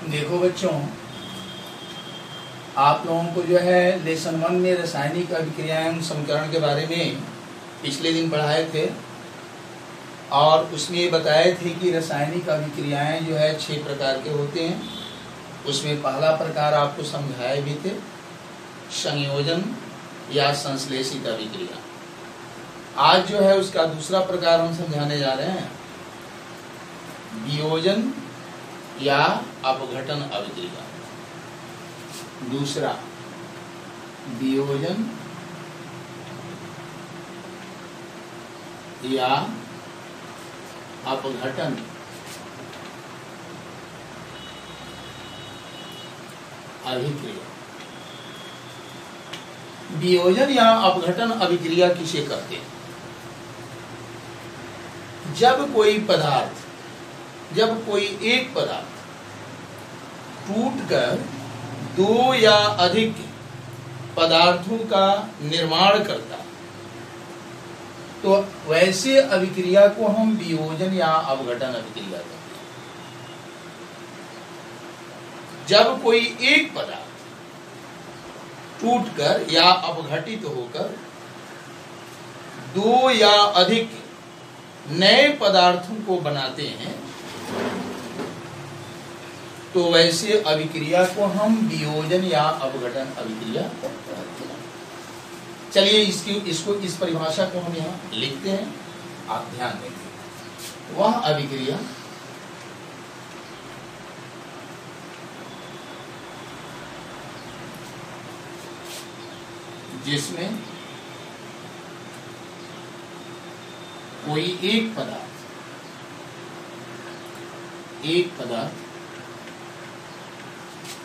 देखो बच्चों, आप लोगों को जो है लेसन 1 में रासायनिक अभिक्रियाएं समीकरण के बारे में पिछले दिन पढ़ाए थे और उसमें ये बताए थे कि रासायनिक अभिक्रियाएं जो है 6 प्रकार के होते हैं। उसमें पहला प्रकार आपको समझाए भी थे, संयोजन या संश्लेषित अभिक्रिया। आज जो है उसका दूसरा प्रकार हम समझाने जा रहे हैं, वियोजन या अपघटन अभिक्रिया। दूसरा वियोजन या अपघटन अभिक्रिया। वियोजन या अपघटन अभिक्रिया किसे कहते हैं? जब कोई एक पदार्थ टूटकर 2 या अधिक पदार्थों का निर्माण करता है तो वैसे अभिक्रिया को हम वियोजन या अपघटन अभिक्रिया कहते हैं। जब कोई एक पदार्थ टूटकर या अपघटित होकर 2 या अधिक नए पदार्थों को बनाते हैं तो वैसे अभिक्रिया को हम वियोजन या अपघटन अभिक्रिया कहते हैं। चलिए इसको इस परिभाषा को हम यहाँ लिखते हैं, आप ध्यान देंगे। वह अभिक्रिया जिसमें कोई एक पदार्थ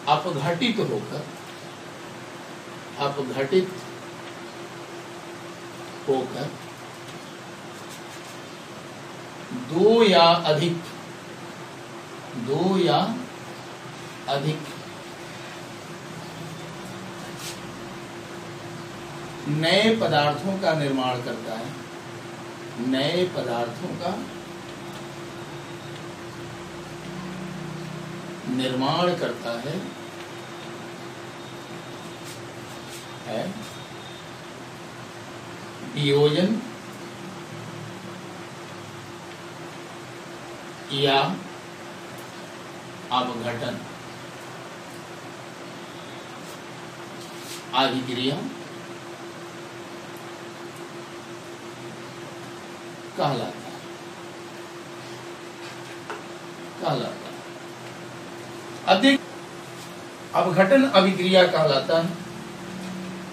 अपघटित होकर 2 या अधिक नए पदार्थों का निर्माण करता है, नए पदार्थों का निर्माण करता है वियोजन या अपघटन अभिक्रिया कहलाता है। अधिक अपघटन अभिक्रिया कहलाता है।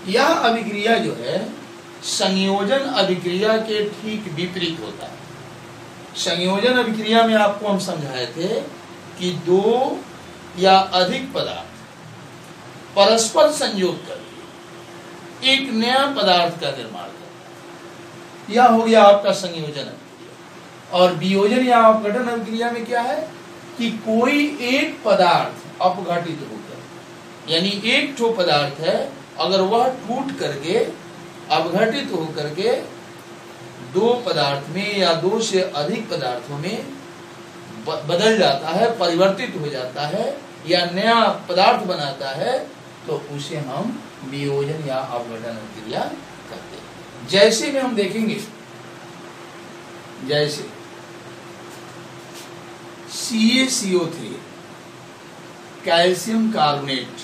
यह अभिक्रिया जो है संयोजन अभिक्रिया के ठीक विपरीत होता है। संयोजन अभिक्रिया में आपको हम समझाए थे कि 2 या अधिक पदार्थ परस्पर संयोग करके एक नया पदार्थ का निर्माण करता है। यह हो गया आपका संयोजन अभिक्रिया। और वियोजन या अपघटन अभिक्रिया में क्या है कि कोई एक पदार्थ अपघटित होकर, यानी एक ठो पदार्थ है, अगर वह टूट करके अपघटित होकर के 2 पदार्थ में या 2 से अधिक पदार्थों में बदल जाता है, परिवर्तित हो जाता है या नया पदार्थ बनाता है, तो उसे हम वियोजन या अपघटन अभिक्रिया कहते हैं। जैसे में हम देखेंगे, जैसे CaCO3 calcium carbonate,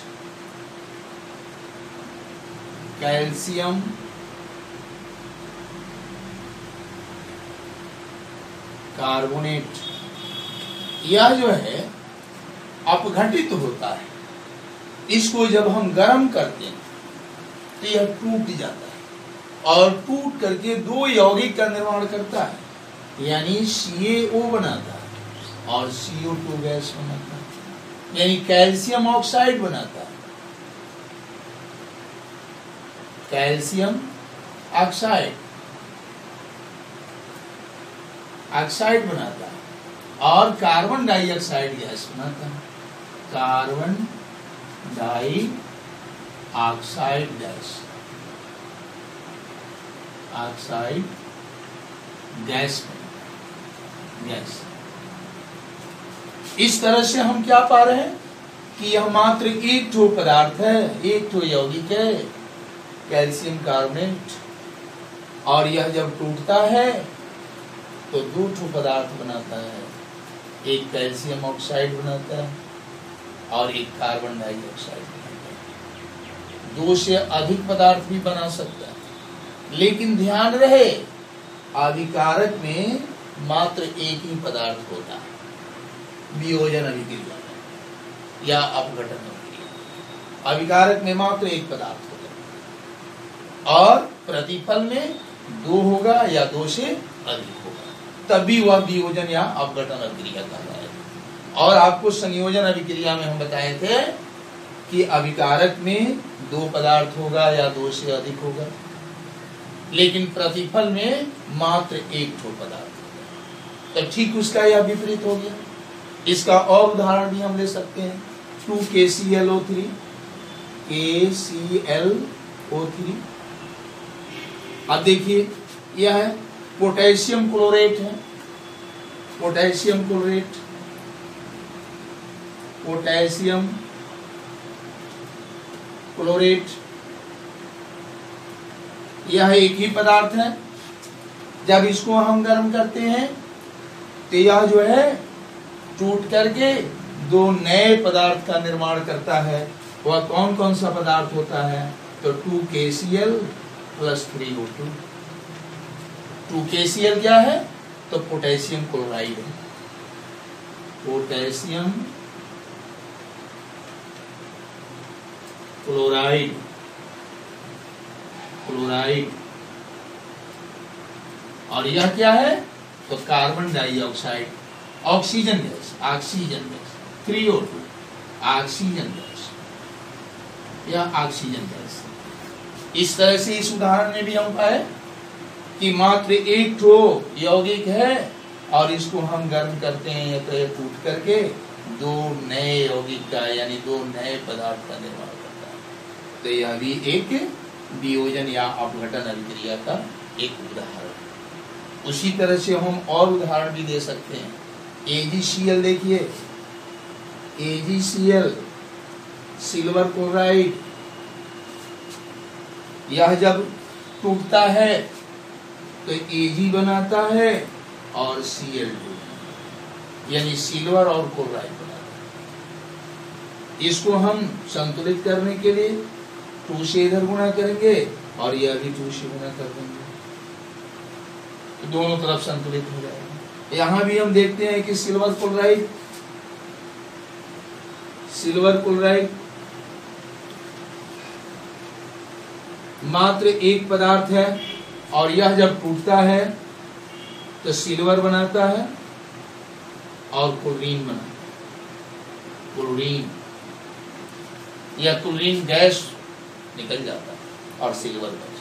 calcium carbonate, यह जो है अपघटित होता है। इसको जब हम गर्म करते हैं तो यह टूट जाता है और टूट करके 2 यौगिक का निर्माण करता है, यानी CaO बनाता है और CO2 गैस बनाता है, यानी कैल्शियम ऑक्साइड बनाता है। कैल्शियम ऑक्साइड बनाता है और कार्बन डाइऑक्साइड गैस बनाता है। कार्बन डाइऑक्साइड गैस इस तरह से हम क्या पा रहे हैं कि यह मात्र एक ठो पदार्थ है, एक ठो यौगिक है, कैल्शियम कार्बोनेट, और यह जब टूटता है तो दो ठो पदार्थ बनाता है, एक कैल्शियम ऑक्साइड बनाता है और एक कार्बन डाइऑक्साइड बनाता है। दो से अधिक पदार्थ भी बना सकता है, लेकिन ध्यान रहे अभिकारक में मात्र एक ही पदार्थ होता है वियोजन अभिक्रिया में या अपघटन अभिक्रिया। अभिकारक में मात्र एक पदार्थ होता है और प्रतिफल में दो होगा या दो से अधिक होगा, तभी वह वियोजन या अपघटन अभिक्रिया कहलाएगा। और आपको संयोजन अभिक्रिया में हम बताए थे कि अभिकारक में दो पदार्थ होगा या दो से अधिक होगा, लेकिन प्रतिफल में मात्र एक ठो पदार्थ होगा। तो ठीक उसका यह विपरीत हो गया। इसका और उदाहरण भी हम ले सकते हैं, 2KClO3, KClO3। अब देखिए यह है पोटेशियम क्लोरेट है, पोटेशियम क्लोरेट, पोटेशियम क्लोरेट, यह एक ही पदार्थ है। जब इसको हम गर्म करते हैं तो यह जो है टूट करके दो नए पदार्थ का निर्माण करता है। वह कौन कौन सा पदार्थ होता है? तो 2KCl + 3O2। 2KCl क्या है? तो पोटेशियम क्लोराइड है, पोटेशियम क्लोराइड, क्लोराइड। और यह क्या है? तो carbon dioxide, oxygen gas, oxygen gas, 3O2, oxygen gas, यह ऑक्सीजन गैस। इस तरह से इस उदाहरण में भी हम पाए कि मात्र एक ठो यौगिक है और इसको हम गर्म करते हैं या तो टूट करके दो नए यौगिक का यानी दो नए पदार्थ का निर्माण करता है। तो यह भी एक वियोजन या अपघटन अभिक्रिया का एक उदाहरण है। उसी तरह से हम और उदाहरण भी दे सकते हैं। AgCl देखिए, AgCl, सिल्वर क्लोराइड, यह जब टूटता है तो Ag बनाता है और Cl2 यानी सिल्वर और क्लोराइड बनाता है। इसको हम संतुलित करने के लिए 2 से इधर गुणा करेंगे और यह भी 2 से गुणा कर देंगे, तो दोनों तरफ संतुलित हो जाएगा। यहां भी हम देखते हैं कि सिल्वर क्लोराइड, सिल्वर क्लोराइड मात्र एक पदार्थ है और यह जब टूटता है तो सिल्वर बनाता है और क्लोरीन बनाता है, क्लोरीन या क्लोरीन गैस निकल जाता है और सिल्वर बन जाता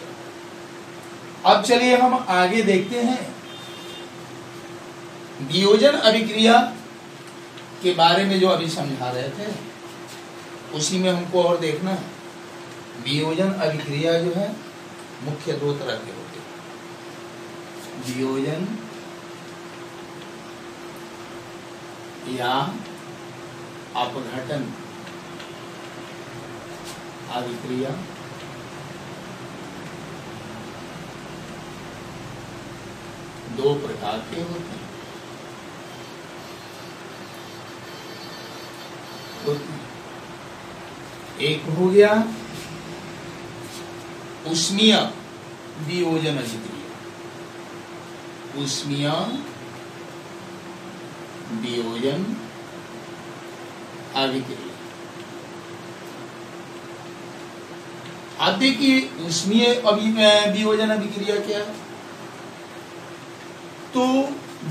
है। अब चलिए हम आगे देखते हैं वियोजन अभिक्रिया के बारे में जो अभी समझा रहे थे, उसी में हमको और देखना है। वियोजन अभिक्रिया जो है मुख्य दो तरह के होते हैं, वियोजन या अपघटन अभिक्रिया। दो प्रकार के होते हैं। एक हो गया ऊष्मीय वियोजन अभिक्रिया, ऊष्मीय वियोजन अभिक्रिया। अब देखिए ऊष्मीय वियोजन अभिक्रिया क्या है? तो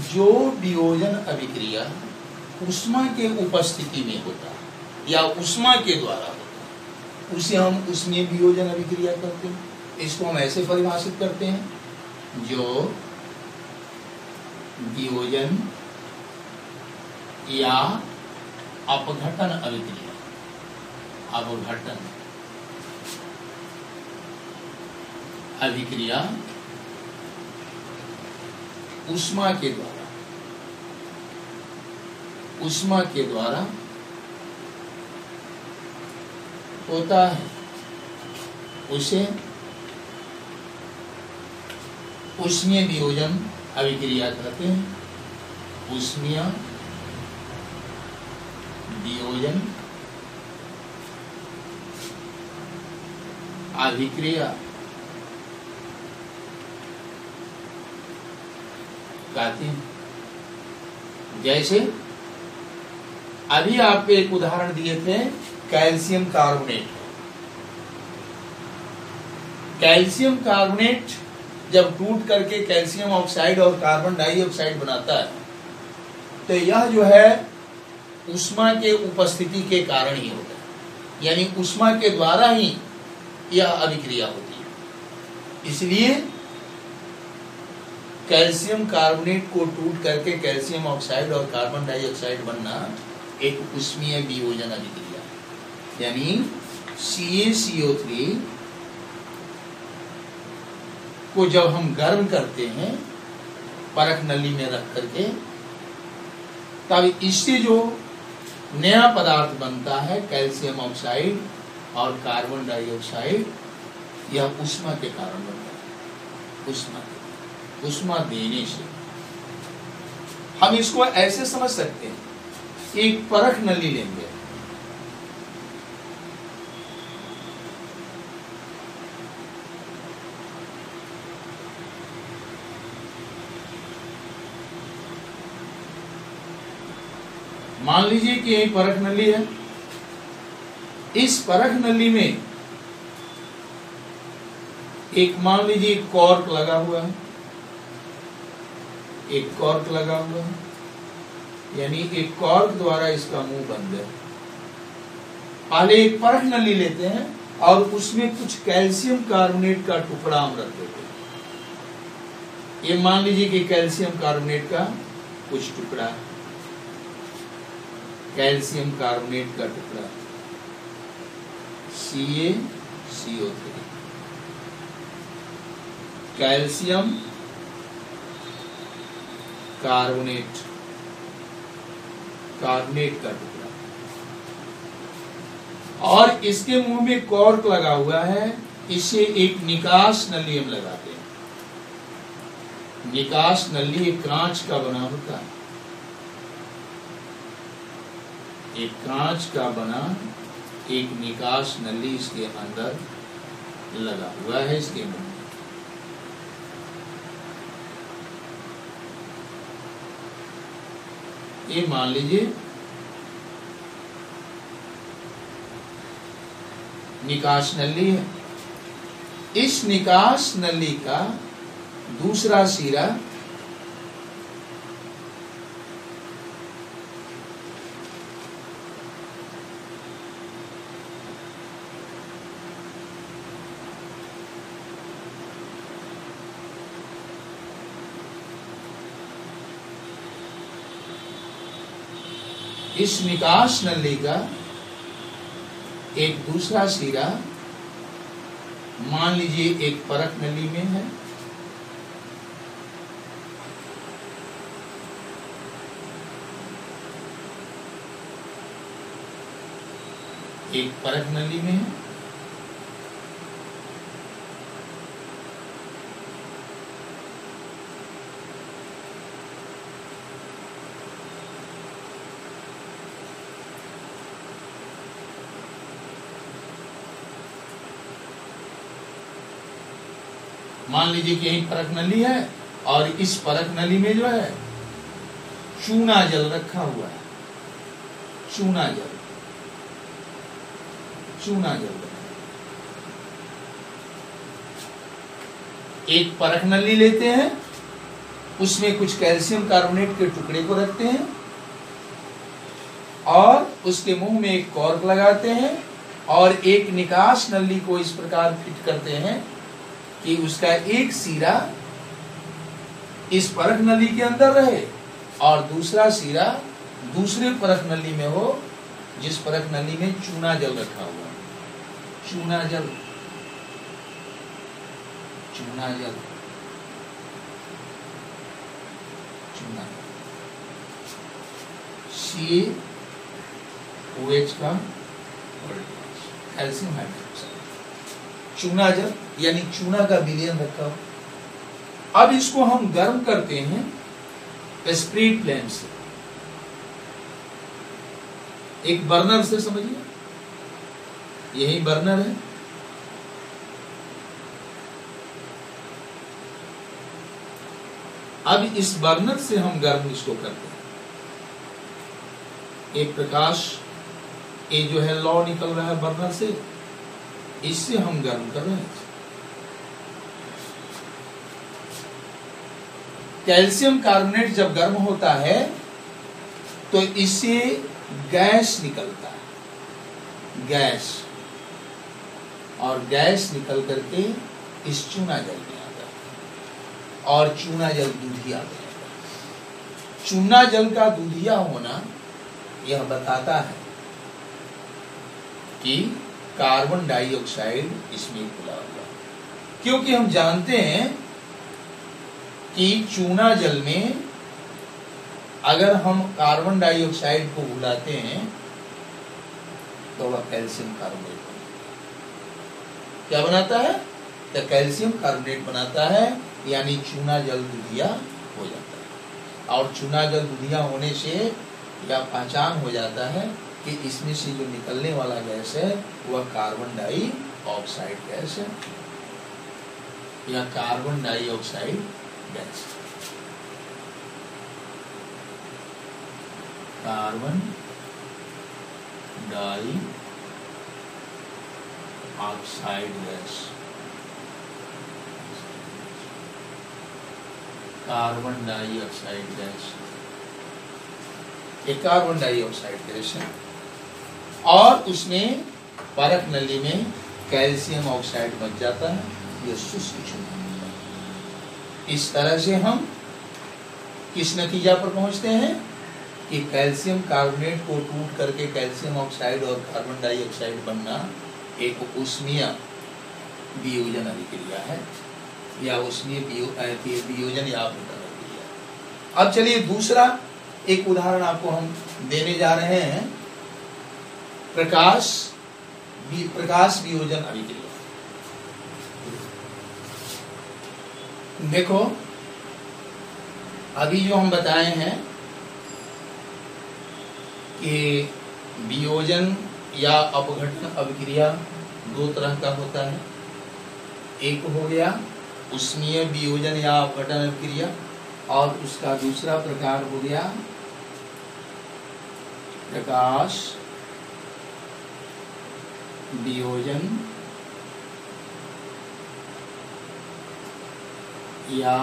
जो वियोजन अभिक्रिया ऊष्मा के उपस्थिति में होता है या ऊष्मा के द्वारा होता है, उसे हम ऊष्मीय वियोजन अभिक्रिया करते हैं। इसको हम ऐसे परिभाषित करते हैं, जो वियोजन या अपघटन अभिक्रिया, अपघटन अभिक्रिया ऊष्मा के द्वारा, ऊष्मा के द्वारा होता है उसे उष्मीय वियोजन अभिक्रिया कहते हैं। उष्मीय वियोजन अभिक्रिया कहते हैं। जैसे अभी आपको एक उदाहरण दिए थे, कैल्शियम कार्बोनेट। कैल्शियम कार्बोनेट जब टूट करके कैल्शियम ऑक्साइड और कार्बन डाइऑक्साइड बनाता है, तो यह जो है ऊष्मा के उपस्थिति के कारण ही होता है, यानी ऊष्मा के द्वारा ही यह अभिक्रिया होती है। इसलिए कैल्शियम कार्बोनेट को टूट करके कैल्शियम ऑक्साइड और कार्बन डाइऑक्साइड बनना एक ऊष्मीय वियोजन अभिक्रिया है। यानी CaCO3 को जब हम गर्म करते हैं परख नली में रख करके, तब इससे जो नया पदार्थ बनता है कैल्शियम ऑक्साइड और कार्बन डाइऑक्साइड, यह ऊष्मा के कारण बनता है। ऊष्मा देने से हम इसको ऐसे समझ सकते हैं, एक परख नली लेंगे, मान लीजिए कि यही परख नली है। इस परख नली में एक मान लीजिए कॉर्क लगा हुआ है, एक कॉर्क लगा हुआ है, यानी एक कॉर्क द्वारा इसका मुंह बंद है। पहले एक परख नली लेते हैं और उसमें कुछ कैल्शियम कार्बोनेट का टुकड़ा हम रख देते हैं। ये मान लीजिए कि कैल्शियम कार्बोनेट का कुछ टुकड़ा, कैल्शियम कार्बोनेट का टुकड़ा CaCO3, कैल्शियम कार्बोनेट का टुकड़ा, और इसके मुंह में कॉर्क लगा हुआ है। इसे एक निकास नली हम लगाते हैं। निकास नली एक कांच का बना होता है, एक कांच का बना एक निकास नली इसके अंदर लगा हुआ है, इसके मुंह में। ये मान लीजिए निकास नली है। इस निकास नली का दूसरा सिरा इस निकास नली का एक दूसरा सिरा मान लीजिए एक परख नली में है, एक परख नली में है, मान लीजिए कि यही परख नली है और इस परख नली में जो है चूना जल रखा हुआ है। चूना जल एक परख नली लेते हैं, उसमें कुछ कैल्शियम कार्बोनेट के टुकड़े को रखते हैं और उसके मुंह में एक कॉर्क लगाते हैं और एक निकास नली को इस प्रकार फिट करते हैं कि उसका एक सिरा इस परख नली के अंदर रहे और दूसरा सिरा दूसरे परख नली में हो, जिस परख नली में चूना जल रखा हुआ है। चूना जल COH का कैल्शियम हाइड्रोक्साइड, चूना जल यानी चूना का विलयन रखा हो। अब इसको हम गर्म करते हैं स्प्रिट फ्लेम से, एक बर्नर से, समझिए यही बर्नर है। अब इस बर्नर से हम गर्म इसको करते हैं। एक प्रकाश ये जो है लौ निकल रहा है बर्नर से, इससे हम गर्म कर रहे हैं। कैल्शियम कार्बोनेट जब गर्म होता है तो इससे गैस निकलता है, गैस, और गैस निकल करके इस चूना जल में आता है, और चूना जल दूधिया बनेगा। चूना जल का दूधिया होना यह बताता है कि कार्बन डाइऑक्साइड इसमें घुला हुआ, क्योंकि हम जानते हैं कि चूना जल में अगर हम कार्बन डाइऑक्साइड को घुलाते हैं तो वह कैल्शियम कार्बोनेट क्या बनाता है, तो कैल्शियम कार्बोनेट बनाता है, यानी चूना जल दूधिया हो जाता है। और चूना जल दूधिया होने से यह पहचान हो जाता है कि इसमें से जो निकलने वाला गैस है वह कार्बन डाइऑक्साइड गैस है, या carbon dioxide gas, carbon dioxide gas, carbon dioxide gas, एक कार्बन डाइऑक्साइड गैस है। और उसमें परख नली में कैल्शियम ऑक्साइड बच जाता है, यह शुष्क चूना होता है। इस तरह से हम किस नतीजा पर पहुंचते हैं कि कैल्शियम कार्बोनेट को टूट करके कैल्शियम ऑक्साइड और कार्बन डाइऑक्साइड बनना एक ऊष्मीय वियोजन अभिक्रिया है, या ऊष्मीय वियोजन या अभिक्रिया। अब चलिए दूसरा एक उदाहरण आपको हम देने जा रहे हैं, प्रकाश वियोजन अभिक्रिया। देखो अभी जो हम बताए हैं कि वियोजन या अपघटन अभिक्रिया दो तरह का होता है। एक हो गया ऊष्मीय वियोजन या अपघटन अभिक्रिया, और उसका दूसरा प्रकार हो गया प्रकाश वियोजन या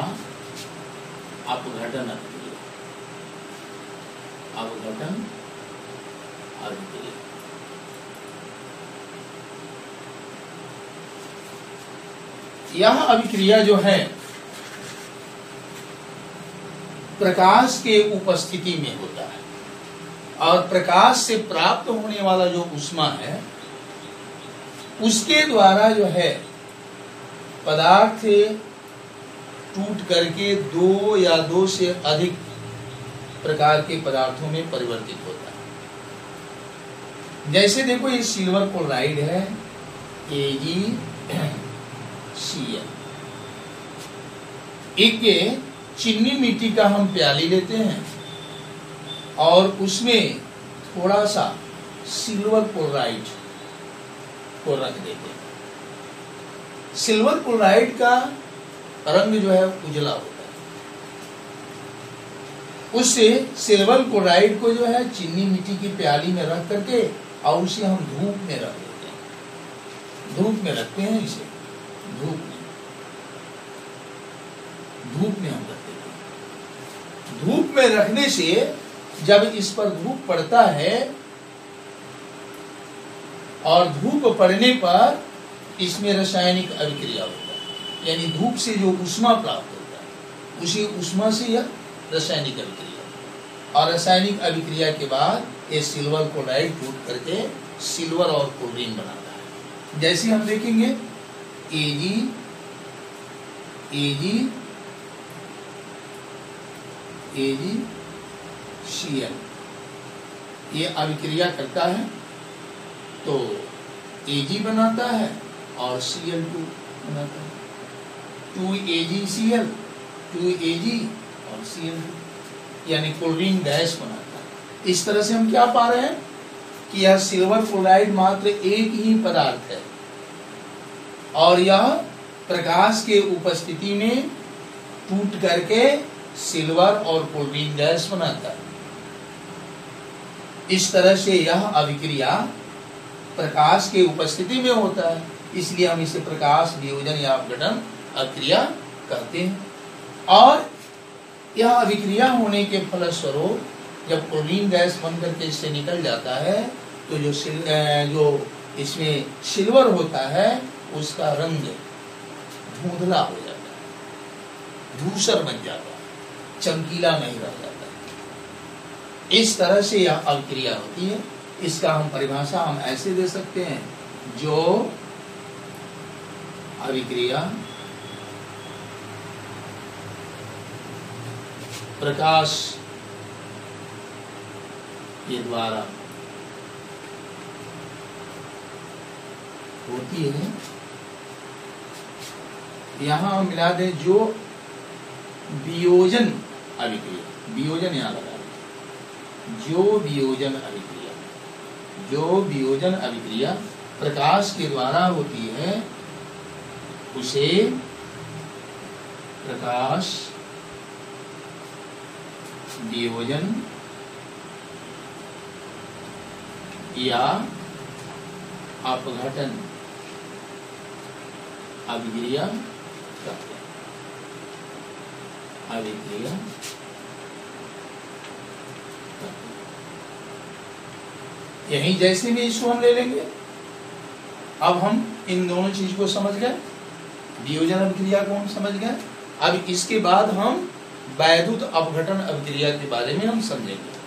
अपघटन अभिक्रिया, अपघटन अभिक्रिया। यह अभिक्रिया जो है प्रकाश के उपस्थिति में होता है, और प्रकाश से प्राप्त होने वाला जो ऊष्मा है उसके द्वारा जो है पदार्थ टूट करके दो या दो से अधिक प्रकार के पदार्थों में परिवर्तित होता है। जैसे देखो ये सिल्वर क्लोराइड है, AgCl। एक चीनी मिट्टी का हम प्याली लेते हैं और उसमें थोड़ा सा सिल्वर क्लोराइड को रख देते हैं। सिल्वर क्लोराइड का रंग जो है उजला होता है। उससे सिल्वर क्लोराइड को जो है चीनी मिट्टी की प्याली में रख करके और उसे हम धूप में रख देते हैं। धूप में रखते हैं, इसे धूप में हम रख देते हैं। धूप में रखने से जब इस पर धूप पड़ता है और धूप पड़ने पर इसमें रासायनिक अभिक्रिया होता है, यानी धूप से जो ऊष्मा प्राप्त होता है उसी ऊष्मा से यह रासायनिक अभिक्रिया, और रासायनिक अभिक्रिया के बाद ये सिल्वर क्लोराइड टूट करके सिल्वर और क्लोरीन बनाता है। जैसे हम देखेंगे AgCl ये अभिक्रिया करता है तो Ag बनाता है और Cl2 बनाता है। 2AgCl, 2Ag और Cl2, यानी क्लोरीन गैस बनाता है। इस तरह से हम क्या पा रहे हैं कि यह सिल्वर क्लोराइड मात्र एक ही पदार्थ है और यह प्रकाश के उपस्थिति में टूट करके सिल्वर और क्लोरीन गैस बनाता है। इस तरह से यह अभिक्रिया प्रकाश के उपस्थिति में होता है, इसलिए हम इसे प्रकाश वियोजन या अपघटन अभिक्रिया कहते हैं। और यह अभिक्रिया होने के फलस्वरूप जब क्लोरीन गैस बनकर के इससे निकल जाता है तो जो इसमें सिल्वर होता है उसका रंग धुंधला हो जाता है, धूसर बन जाता है, चमकीला नहीं रह जाता है। इस तरह से यह अभिक्रिया होती है। इसका हम परिभाषा हम ऐसे दे सकते हैं, जो अभिक्रिया प्रकाश के द्वारा होती है, यहां हम मिला दें जो वियोजन अभिक्रिया, वियोजन यहां लगा दें, जो वियोजन अभिक्रिया प्रकाश के द्वारा होती है उसे प्रकाश वियोजन या अपघटन अभिक्रिया कहते हैं। अभिक्रिया यही जैसे भी इसको हम ले लेंगे। अब हम इन दोनों चीज को समझ गए, वियोजन अभिक्रिया को हम समझ गए। अब इसके बाद हम वैद्युत अपघटन अभिक्रिया के बारे में हम समझेंगे।